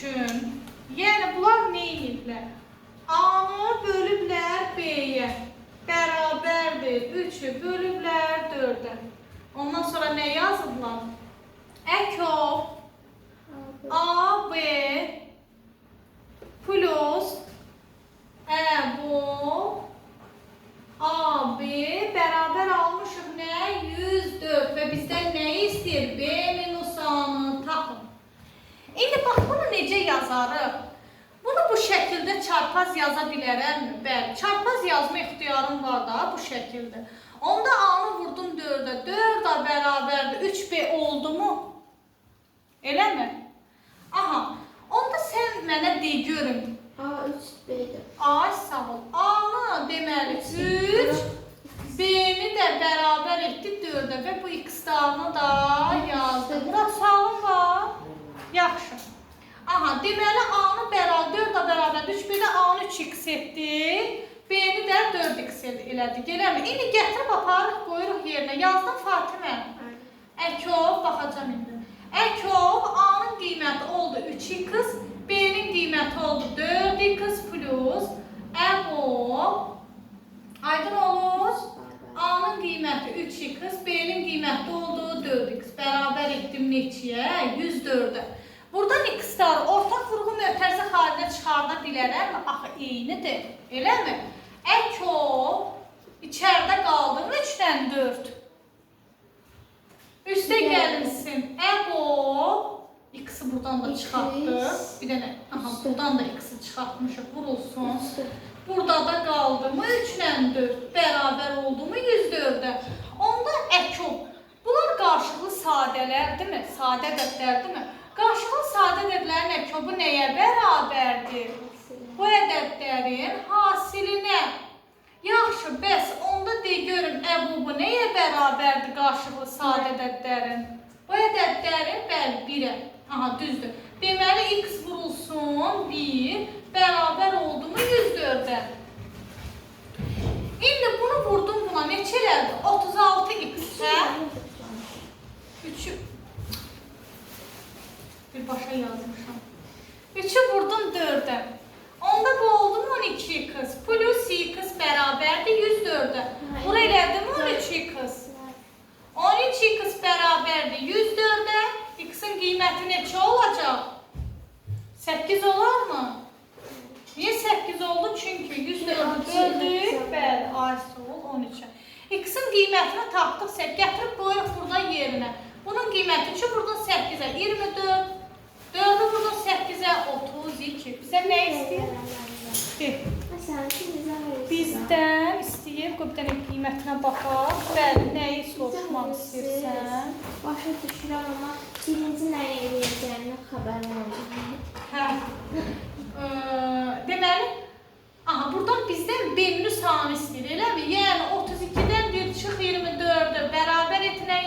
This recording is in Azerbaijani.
üçün, yəni bunlar nə edirlər? A-nı bölüblər B-yə. Bərabərdir 3-ü bölüblər 4-ə. Ondan sonra nə yazıblar? Əkov AB plus Əbu AB bərabər almışıq nə? 104 və bizdən nə istəyir? B minus A-nı tapın. İndi bax, bunu necə yazarıq? Bunu bu şəkildə çarpaz yaza bilərəmmi? Bəli, çarpaz yazma ixtiyarım var da bu şəkildə. Onda A-nı vurdum 4-ə. 4A bərabərdir 3B oldu mu? Eləmi? Aha, onda sən mənə de görüm. A 3B'dir. Ay sağ ol. A-nı deməli 3, B-ni də bərabər etdi 4-ə və bu x-darını da yazdı. Murad, sualın var? Yaxşı. Aha, deməli A-nı bərabər 4-a bərabər 3B-də A-nı 3x etdi. B-ni də 4x elədik. Eləmi? İndi gətirib aparıq, qoyuruq yerinə. Yazdım Fatimə. Əkov, baxacam indi. Əkov, A-nın qiyməti oldu 3x, B-nin qiyməti oldu 4x plus Əqov. Aydın olur? A-nın qiyməti 3x, B-nin qiyməti oldu 4x. Bərabər etdim neçiyə? 104-ə. Buradan x-lar ortaq vurğu mötərizə xaricə çıxarda bilərəm. Axı, eynidir. Eləmi? Əkov içəridə qaldım 3-dən 4. Üstə gəlmişsin. Əqov x-i buradan da çıxartdıq. Bir dənə, aha, buradan da x-i çıxartmışıq. Vurulsun. Burada da qaldı mı 3-dən 4. Bərabər oldu mu 104-ə. Onda Əkov. Bunlar qarşılıqlı sadələrdirmi? Sadə ədədlərdirmi? Qarşılıqlı sadə ədədlərin əkobu nəyə bərabərdir? Bu ədədlərin hasilinə. Yaxşı, bəs onda de görün, əbubu nəyə bərabərdir qarşılıqlı sadə ədədlərin? Bu ədədlərin bəli 1-ə. Aha, düzdür. Deməli, x vurulsun 1 bərabər oldu mu 104-ə. İndi bunu vurdum buna neçələrdir? 36x, hə? 3-ü birbaşa yazmışam. 3-ü vurdum 4-ə. Onda bu oldu mu 12x plus x bərabərdir 104-ə. Bura elədim 13x. 13x bərabərdir 104-ə. X-in qiyməti neçə olacaq? 8 olar mı? Niyə 8 oldu? Çünki 104-ü böldük. Bəli, A-sı ol 13-ə. X-in qiymətini tapdıqsa, gətirib qoyuq burada yerinə. Bunun qiyməti 3-ü vurdun 8-ə 24. 4-ü vurdun 8-ə 32. Bizə nə istəyir? Bizdən istəyir, qoy bir dənə qiymətinə baxaq. Bəli, nəyi soruşmaq istəyirsən? Başa düşürəm, amma birinci nəyə eləyəcəyini xəbərim oldu. Hə. Deməli, aha, buradan bizdən B-nin sahanı istəyir, eləmi? Yəni